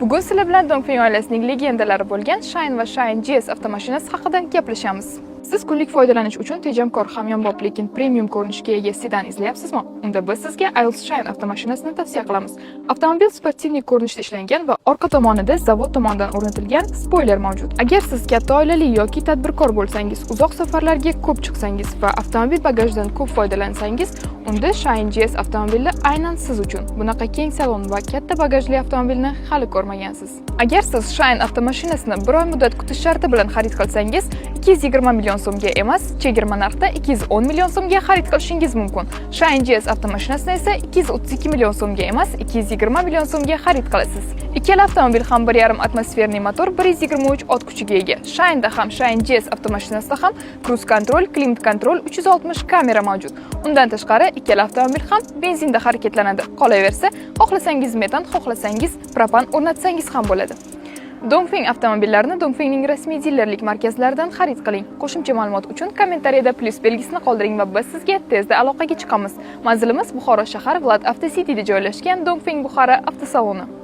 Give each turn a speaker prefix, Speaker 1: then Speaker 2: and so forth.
Speaker 1: Bugun sizlar bilan Dongfeng oilasining legendalari bo'lgan Shine va Shine GS avtomashinasi haqida gaplashamiz. Siz kunlik foydalanish uchun tejamkor, hamyonbop, lekin premium ko'rinishga ega sedan izlayapsizmi? Unda biz sizga IELTS Shine avtomashinasini tavsiya qilamiz. Avtomobil sportivniy ko'rinishda ishlangan va orqa tomonida zavod tomonidan o'rnatilgan spoiler mavjud. Agar siz katta oilali yoki tadbirkor bo'lsangiz, uzoq safarlarga ko'p chiqsangiz va avtomobil bagajidan ko'p foydalansangiz, unda Shine GS avtomobili aynan siz uchun. Bunaqa keng salon va katta bagajli avtomobilni hali ko'rmagansiz. Agar siz Shine avtomashinasini bir oy muddat kutish sharti bilan xarid qilsangiz, 220 million so'mga emas, chegirma narxda 210 million so'mga xarid qilishingiz mumkin. Shine GS avtomashinasini esa 232 million so'mga emas, 220 million so'mga xarid qilasiz. Ikkala avtomobil ham 1.5 atmosferli motor, 123 ot kuchiga ega. Shine'da ham Shine GS avtomashinasida ham cruise control, klimat kontrol, 360 kamera mavjud. Undan tashqari ikkala avtomobil ham benzinda harakatlanadi. Qolaversa, xohlasangiz metan, xohlasangiz propan o'rnatsangiz ham bo'ladi. Dongfeng avtomobillarini Dongfengning rasmiy dilerlik markazlaridan xarid qiling. Qo'shimcha ma'lumot uchun kommentariyada plus belgisini qoldiring va biz sizga tezda aloqaga chiqamiz. Manzilimiz Buxoro shahar, Vlad Avto City'da joylashgan Dongfeng Buxoro avtosaloni.